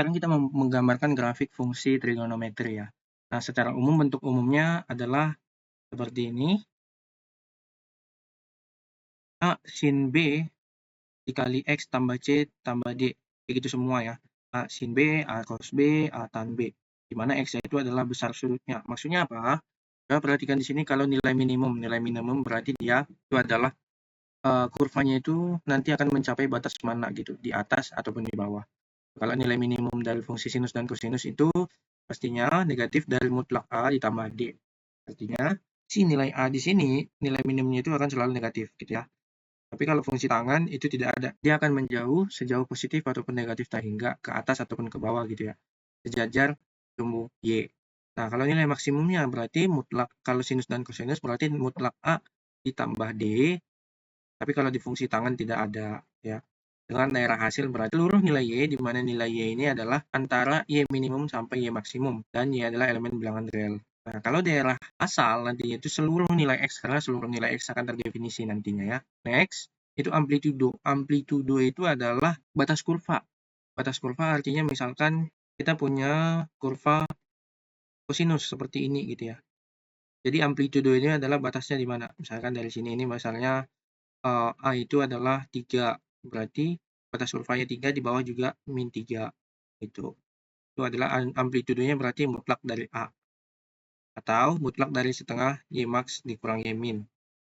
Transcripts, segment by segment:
sekarang kita menggambarkan grafik fungsi trigonometri ya. Nah, secara umum bentuk umumnya adalah seperti ini. A sin B dikali X tambah C tambah D. Begitu semua ya. A sin B, A cos B, A tan B. Di mana X itu adalah besar sudutnya. Maksudnya apa? Kita perhatikan di sini kalau nilai minimum. Nilai minimum berarti dia itu adalah kurvanya itu nanti akan mencapai batas mana gitu. Di atas ataupun di bawah. Kalau nilai minimum dari fungsi sinus dan kosinus itu pastinya negatif dari mutlak A ditambah D. Artinya, si nilai A di sini, nilai minimumnya itu akan selalu negatif gitu ya. Tapi kalau fungsi tangan itu tidak ada. Dia akan menjauh sejauh positif ataupun negatif hingga ke atas ataupun ke bawah gitu ya. Sejajar sumbu Y. Nah, kalau nilai maksimumnya berarti mutlak, kalau sinus dan kosinus berarti mutlak A ditambah D, tapi kalau di fungsi tangan tidak ada ya. Dengan daerah hasil berarti seluruh nilai Y, di mana nilai Y ini adalah antara Y minimum sampai Y maksimum, dan Y adalah elemen bilangan real. Nah, kalau daerah asal nantinya itu seluruh nilai X, karena seluruh nilai X akan terdefinisi nantinya ya. Next, itu amplitudo. Amplitudo itu adalah batas kurva. Batas kurva artinya misalkan kita punya kurva kosinus seperti ini gitu ya. Jadi amplitudo ini adalah batasnya di mana? Misalkan dari sini ini misalnya A itu adalah 3, berarti batas kurvanya 3, di bawah juga min 3, itu. Itu adalah amplitudonya berarti mutlak dari A, atau mutlak dari setengah Y max dikurang Y min.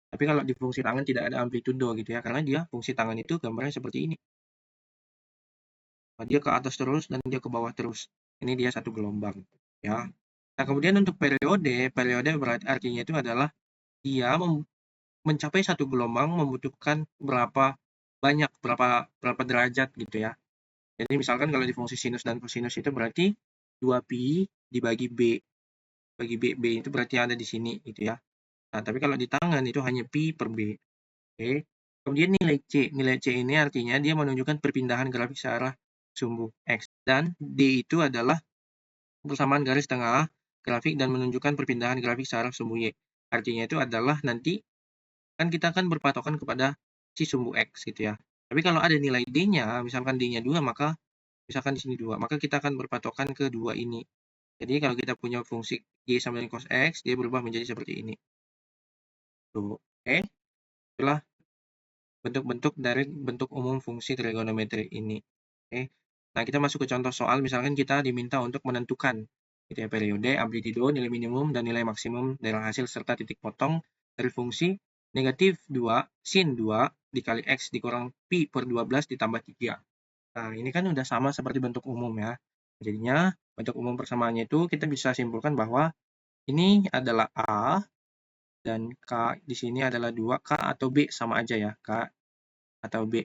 Tapi kalau di fungsi tangan tidak ada amplitudo gitu ya, karena dia fungsi tangan itu gambarnya seperti ini. Dia ke atas terus dan dia ke bawah terus. Ini dia satu gelombang, ya. Nah, kemudian untuk periode, periode berarti artinya itu adalah dia mencapai satu gelombang membutuhkan berapa banyak, berapa derajat gitu ya. Jadi misalkan kalau di fungsi sinus dan kosinus itu berarti 2pi dibagi B. Bagi B, B itu berarti ada di sini gitu ya. Nah, tapi kalau di tangan itu hanya pi per B. Oke. Kemudian nilai C. Nilai C ini artinya dia menunjukkan perpindahan grafik searah sumbu X. Dan D itu adalah persamaan garis tengah grafik dan menunjukkan perpindahan grafik searah sumbu Y. Artinya itu adalah nanti kan kita akan berpatokan kepada si sumbu X gitu ya. Tapi kalau ada nilai D-nya, misalkan D-nya 2, maka misalkan di sini 2, maka kita akan berpatokan ke 2 ini. Jadi kalau kita punya fungsi Y sama dengan cos X, dia berubah menjadi seperti ini. Tuh, oke. Itulah bentuk-bentuk dari bentuk umum fungsi trigonometri ini. Oke. Nah, kita masuk ke contoh soal, misalkan kita diminta untuk menentukan gitu ya, periode, amplitudo, nilai minimum, dan nilai maksimum dari hasil serta titik potong dari fungsi negatif 2 sin 2 dikali X dikurang pi per 12 ditambah 3. Nah, ini kan udah sama seperti bentuk umum ya. Jadinya, bentuk umum persamaannya itu kita bisa simpulkan bahwa ini adalah A, dan K di sini adalah 2, K atau B sama aja ya, K atau B.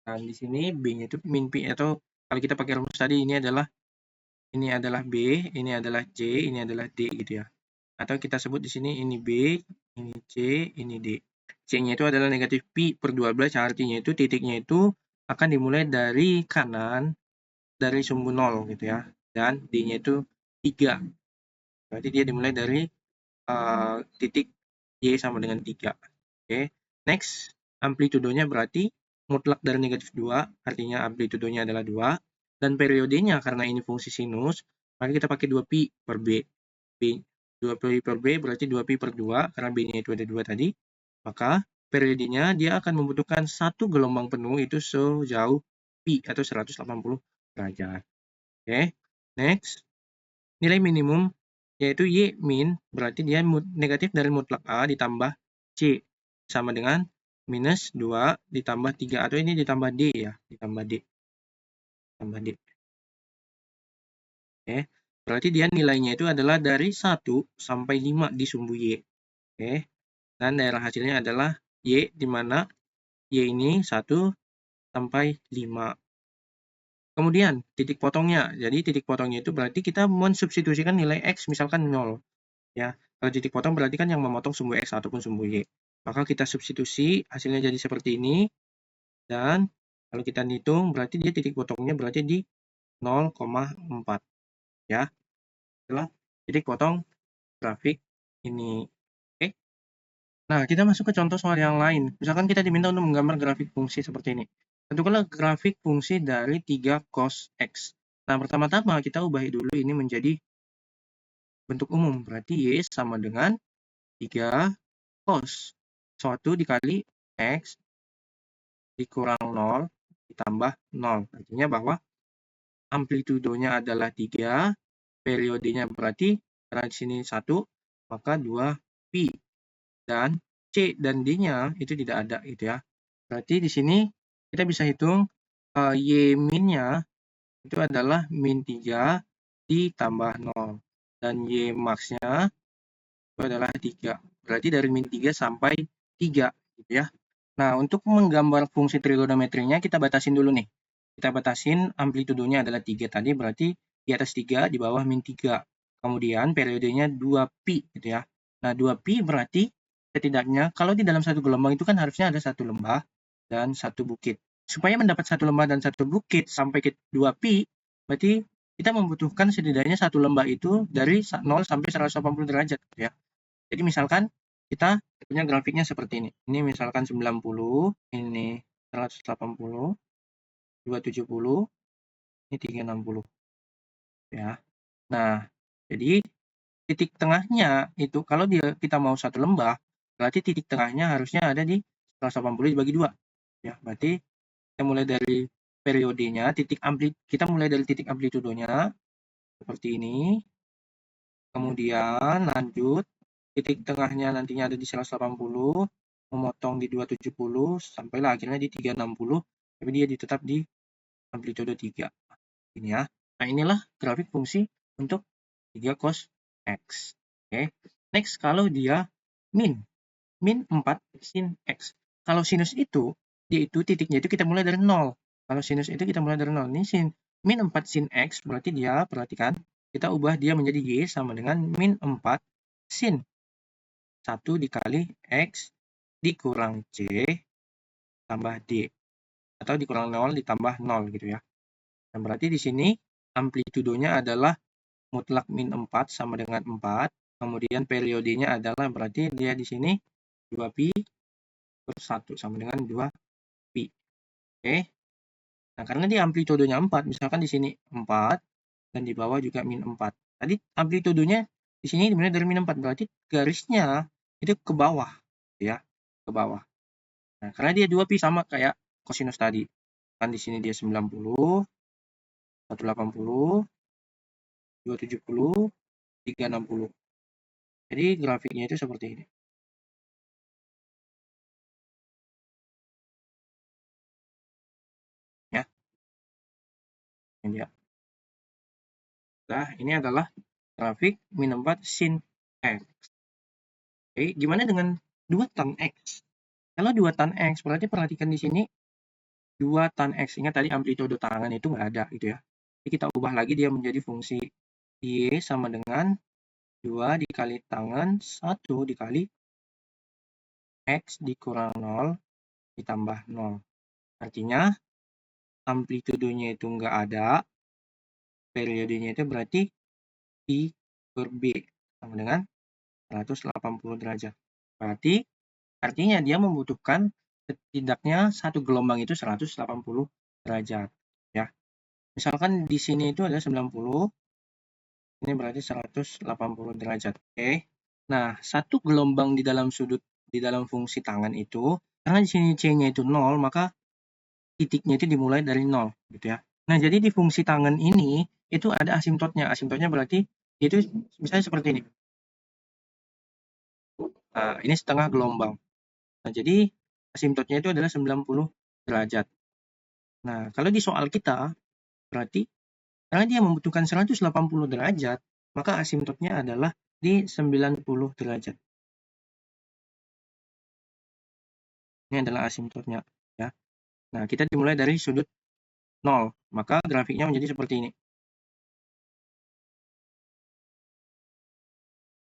Dan di sini B-nya itu min Pi, atau kalau kita pakai rumus tadi ini adalah B, ini adalah C, ini adalah D gitu ya. Atau kita sebut di sini ini B, ini C, ini D. C-nya itu adalah negatif pi per 12, artinya itu titiknya itu akan dimulai dari kanan, dari sumbu 0 gitu ya. Dan D-nya itu 3. Berarti dia dimulai dari titik Y sama dengan 3. Oke. Next, amplitudonya berarti mutlak dari negatif 2, artinya amplitudonya adalah 2. Dan periodenya karena ini fungsi sinus, maka kita pakai 2pi per B. 2pi per B berarti 2pi per 2, karena B-nya itu ada 2 tadi. Maka periodenya dia akan membutuhkan satu gelombang penuh itu sejauh pi atau 180 derajat. Oke. Next, nilai minimum yaitu Y min, berarti dia negatif dari mutlak A ditambah C, sama dengan minus 2 ditambah 3, atau ini ditambah D ya, ditambah D. Tambah D. Oke. Berarti dia nilainya itu adalah dari 1 sampai 5 di sumbu Y. Oke. Dan daerah hasilnya adalah Y, di mana Y ini 1 sampai 5. Kemudian titik potongnya. Jadi titik potongnya itu berarti kita mensubstitusikan nilai X misalkan 0. Ya, kalau titik potong berarti kan yang memotong sumbu X ataupun sumbu Y. Maka kita substitusi, hasilnya jadi seperti ini. Dan kalau kita hitung, berarti dia titik potongnya berarti di 0,4. Ya, itulah titik potong grafik ini. Oke. Nah, kita masuk ke contoh soal yang lain. Misalkan kita diminta untuk menggambar grafik fungsi seperti ini. Tentukanlah grafik fungsi dari 3 cos X. Nah, pertama-tama kita ubah dulu ini menjadi bentuk umum. Berarti Y sama dengan 3 cos 1 dikali X dikurang 0 ditambah 0. Artinya bahwa amplitudonya adalah 3, periodenya berarti karena di sini 1, maka 2 pi. Dan C dan D-nya itu tidak ada gitu ya. Berarti di sini kita bisa hitung Y min-nya itu adalah min 3 ditambah 0. Dan Y max-nya itu adalah 3. Berarti dari min 3 sampai 3 gitu ya. Nah, untuk menggambar fungsi trigonometrinya kita batasin dulu nih. Kita batasin amplitudonya adalah 3 tadi, berarti di atas 3, di bawah min 3. Kemudian periodenya 2pi gitu ya. Nah, 2pi berarti setidaknya kalau di dalam satu gelombang itu kan harusnya ada satu lembah dan satu bukit. Supaya mendapat satu lembah dan satu bukit sampai ke 2pi, berarti kita membutuhkan setidaknya satu lembah itu dari 0 sampai 180 derajat gitu ya. Jadi misalkan kita punya grafiknya seperti ini. Ini misalkan 90, ini 180, 270, ini 360 ya. Nah, jadi titik tengahnya itu kalau kita mau satu lembah, berarti titik tengahnya harusnya ada di 180 dibagi 2 ya. Berarti kita mulai dari periodenya, kita mulai dari titik amplitudonya seperti ini. Kemudian lanjut titik tengahnya nantinya ada di 180, memotong di 270 sampailah akhirnya di 360, tapi dia tetap di amplitudo 3 ini ya. Nah, inilah grafik fungsi untuk 3 cos X. Oke. Next, kalau dia min 4 sin X. Kalau sinus itu, dia itu titiknya itu kita mulai dari 0. Kalau sinus itu kita mulai dari 0. Ini min 4 sin X berarti dia, perhatikan, kita ubah dia menjadi Y sama dengan min 4 sin 1 dikali X dikurang C tambah D. Atau dikurang 0 ditambah 0 gitu ya. Dan berarti di sini amplitudonya adalah mutlak min 4 sama dengan 4. Kemudian periodenya adalah berarti dia di sini 2pi per 1 sama dengan 2pi. Oke. Nah, karena dia amplitudonya 4, misalkan di sini 4 dan di bawah juga min 4. Tadi amplitudonya di sini dimulai dari min 4, berarti garisnya itu ke bawah ya, ke bawah. Nah, karena dia 2pi sama kayak kosinus tadi. Kan di sini dia 90, 180, 270, 360. Jadi grafiknya itu seperti ini. Ya. Ini dia. Nah, ini adalah grafik min 4 sin X. Oke, gimana dengan 2 tan X? Kalau 2 tan X, berarti perhatikan di sini 2 tan X. Ingat tadi amplitudo tangan itu nggak ada gitu ya. Jadi kita ubah lagi dia menjadi fungsi Y sama dengan 2 dikali tangan 1 dikali X dikurang 0 ditambah 0. Artinya amplitudonya itu nggak ada, periodenya itu berarti I per B sama dengan 180 derajat. Berarti artinya dia membutuhkan setidaknya satu gelombang itu 180 derajat ya. Misalkan di sini itu ada 90, ini berarti 180 derajat. Oke. Nah, satu gelombang di dalam fungsi tangan itu karena di sini C-nya itu 0, maka titiknya itu dimulai dari 0 gitu ya. Nah, jadi di fungsi tangan ini itu ada asimptotnya. Asimptotnya berarti itu misalnya seperti ini. Nah, ini setengah gelombang. Nah, jadi asimptotnya itu adalah 90 derajat. Nah, kalau di soal kita, berarti karena dia membutuhkan 180 derajat, maka asimptotnya adalah di 90 derajat. Ini adalah asimptotnya. Ya. Nah, kita dimulai dari sudut 0, maka grafiknya menjadi seperti ini.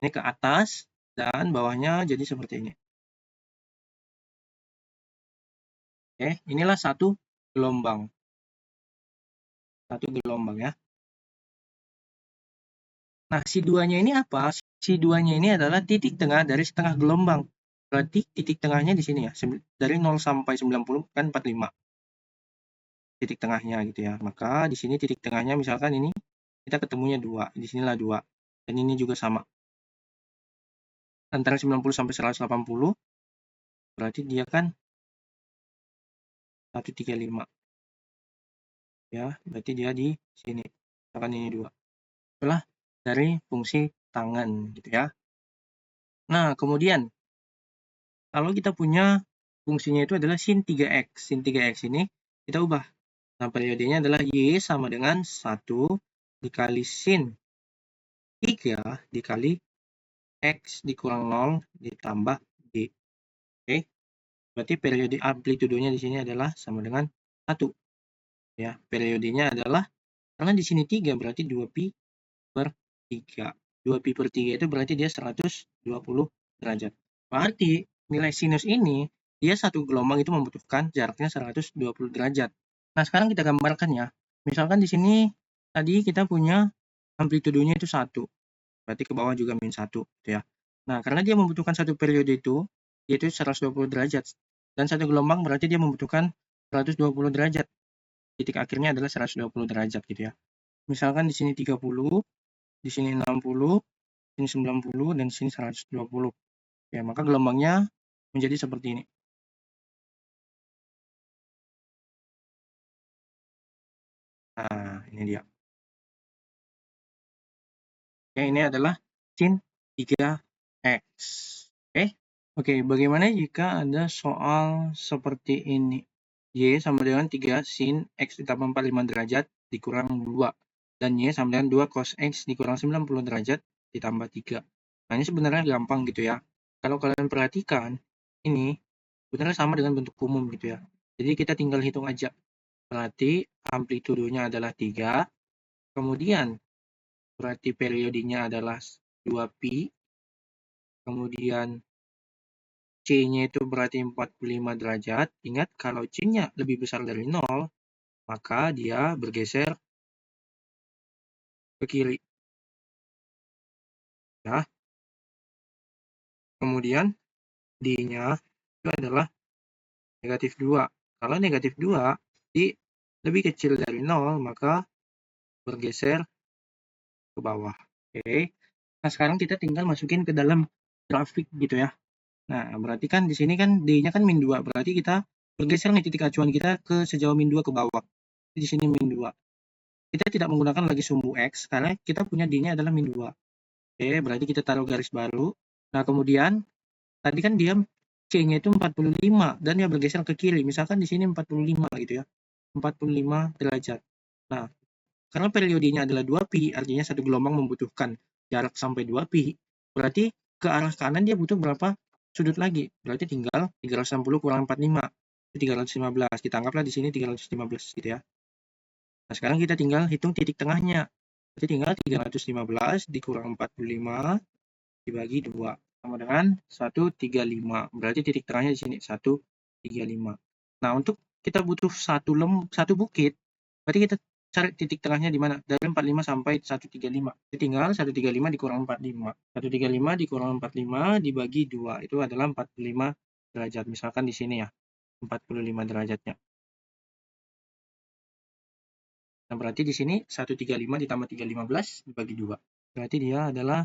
Ini ke atas, dan bawahnya jadi seperti ini. Oke, inilah satu gelombang. Satu gelombang ya. Nah, si 2-nya ini apa? Si 2-nya ini adalah titik tengah dari setengah gelombang. Berarti titik tengahnya di sini ya. Dari 0 sampai 90 kan 45. titik tengahnya gitu ya. Maka di sini titik tengahnya misalkan ini kita ketemunya 2, di sinilah 2. Dan ini juga sama. Antara 90 sampai 180 berarti dia kan 135. Ya, berarti dia di sini. Misalkan ini 2. Itulah dari fungsi tangan gitu ya. Nah, kemudian kalau kita punya fungsinya itu adalah sin 3x. Sin 3x ini kita ubah. Nah, periodenya adalah Y sama dengan 1 dikali sin 3 dikali X dikurang 0 ditambah D. Oke. Berarti periode amplitudenya di sini adalah sama dengan 1. Ya, periodenya adalah karena di sini 3 berarti 2pi per 3. 2pi per 3 itu berarti dia 120 derajat. Berarti nilai sinus ini dia satu gelombang itu membutuhkan jaraknya 120 derajat. Nah, sekarang kita gambarkan ya. Misalkan di sini tadi kita punya amplitudenya itu 1. Berarti ke bawah juga min 1 gitu ya. Nah, karena dia membutuhkan satu periode itu, yaitu 120 derajat. Dan satu gelombang berarti dia membutuhkan 120 derajat. Titik akhirnya adalah 120 derajat gitu ya. Misalkan di sini 30, di sini 60, di sini 90, dan di sini 120. Ya, maka gelombangnya menjadi seperti ini. Nah, ini dia. Ya, ini adalah sin 3x. Oke. Oke, bagaimana jika ada soal seperti ini? Y sama dengan 3 sin X ditambah 45 derajat dikurang 2. Dan Y sama dengan 2 cos X dikurang 90 derajat ditambah 3. Nah, ini sebenarnya gampang gitu ya. Kalau kalian perhatikan, ini sebenarnya sama dengan bentuk umum gitu ya. Jadi kita tinggal hitung aja. Berarti amplitudenya adalah 3. Kemudian berarti periodenya adalah 2pi. Kemudian C-nya itu berarti 45 derajat. Ingat, kalau C-nya lebih besar dari 0, maka dia bergeser ke kiri. Ya. Kemudian D-nya itu adalah negatif 2. Kalau negatif 2, D lebih kecil dari 0, maka bergeser ke bawah. Oke. Nah, sekarang kita tinggal masukin ke dalam grafik gitu ya. Nah, berarti kan di sini kan D-nya kan min 2. Berarti kita bergeser nih titik acuan kita ke sejauh min 2 ke bawah. Di sini min 2. Kita tidak menggunakan lagi sumbu X karena kita punya D-nya adalah min 2. Oke, berarti kita taruh garis baru. Nah, kemudian tadi kan dia C-nya itu 45 dan dia bergeser ke kiri. Misalkan di sini 45 gitu ya. 45 derajat. Nah, karena periodenya adalah 2pi, artinya satu gelombang membutuhkan jarak sampai 2pi. Berarti ke arah kanan dia butuh berapa sudut lagi? Berarti tinggal 360 kurang 45. Itu 315. Kita anggaplah di sini 315 gitu ya. Nah, sekarang kita tinggal hitung titik tengahnya. Berarti tinggal 315 dikurang 45 dibagi 2 sama dengan 135. Berarti titik tengahnya di sini 135. Nah, untuk kita butuh satu bukit, berarti kita cari titik tengahnya di mana? Dari 45 sampai 135. Jadi tinggal 135 dikurang 45. 135 dikurang 45 dibagi 2. Itu adalah 45 derajat. Misalkan di sini ya, 45 derajatnya. Nah, berarti di sini 135 ditambah 315 dibagi 2. Berarti dia adalah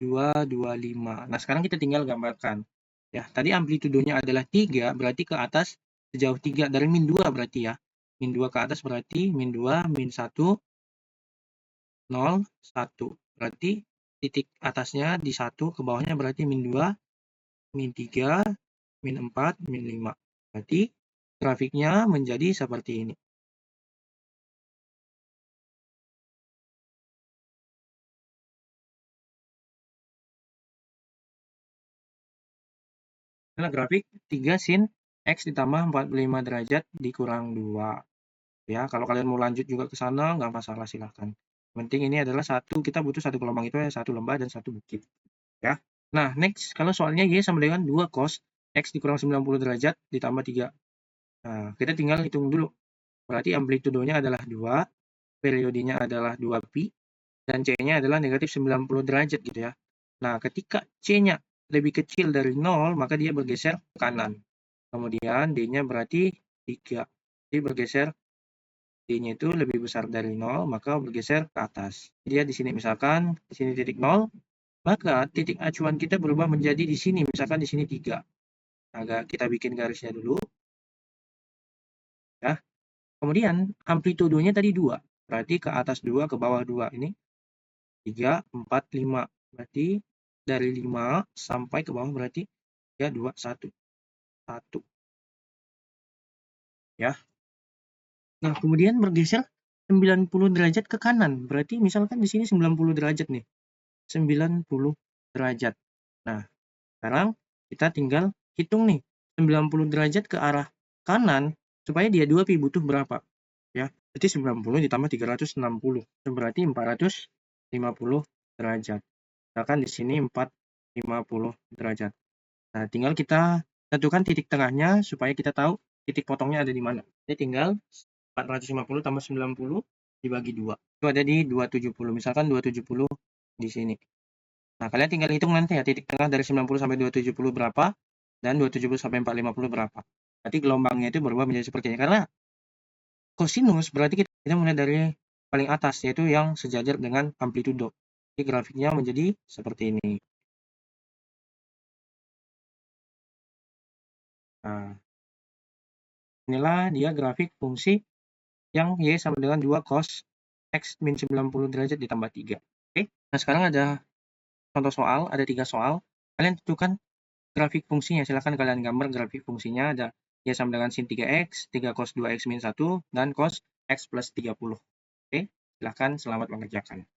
225. Nah, sekarang kita tinggal gambarkan. Ya, tadi amplitudenya adalah 3, berarti ke atas sejauh 3 dari min 2 berarti ya. Min 2 ke atas berarti min 2, min 1, 0, 1. Berarti titik atasnya di 1, ke bawahnya berarti min 2, min 3, min 4, min 5. Berarti grafiknya menjadi seperti ini. Adalah grafik 3 sin X ditambah 45 derajat dikurang 2. Ya, kalau kalian mau lanjut juga ke sana, nggak masalah, silahkan. Penting ini adalah kita butuh satu gelombang itu ya, satu lembah dan satu bukit. Ya. Nah, next, kalau soalnya Y sama dengan 2 cos X dikurang 90 derajat ditambah 3. Nah, kita tinggal hitung dulu. Berarti amplitudenya adalah 2, periodenya adalah 2pi, dan C-nya adalah negatif 90 derajat gitu ya. Nah, ketika C-nya lebih kecil dari 0, maka dia bergeser ke kanan. Kemudian D-nya berarti 3. Jadi bergeser D-nya itu lebih besar dari 0, maka bergeser ke atas. Jadi ya di sini misalkan di sini titik 0, maka titik acuan kita berubah menjadi di sini, misalkan di sini 3. Agak kita bikin garisnya dulu ya. Kemudian amplitudonya tadi 2. Berarti ke atas 2, ke bawah 2. Ini 3, 4, 5. Berarti dari 5 sampai ke bawah berarti ya 2, 1. 1 ya. Nah, kemudian bergeser 90 derajat ke kanan. Berarti misalkan di sini 90 derajat nih. 90 derajat. Nah, sekarang kita tinggal hitung nih. 90 derajat ke arah kanan supaya dia 2 pi butuh berapa? Ya, berarti 90 ditambah 360. Itu berarti 450 derajat. Misalkan di sini 450 derajat. Nah, tinggal kita tentukan titik tengahnya supaya kita tahu titik potongnya ada di mana. Jadi tinggal 450 tambah 90 dibagi 2. Itu ada di 270. Misalkan 270 di sini. Nah, kalian tinggal hitung nanti ya titik tengah dari 90 sampai 270 berapa dan 270 sampai 450 berapa. Nanti gelombangnya itu berubah menjadi seperti ini. Karena kosinus berarti kita mulai dari paling atas yaitu yang sejajar dengan amplitudo. Jadi grafiknya menjadi seperti ini. Nah, inilah dia grafik fungsi yang Y sama dengan 2 cos X min 90 derajat ditambah 3. Oke, nah sekarang ada contoh soal, ada 3 soal. Kalian tentukan grafik fungsinya. Silahkan kalian gambar grafik fungsinya. Ada Y sama dengan sin 3X, 3 cos 2X min 1, dan cos X plus 30. Oke, silahkan selamat mengerjakan.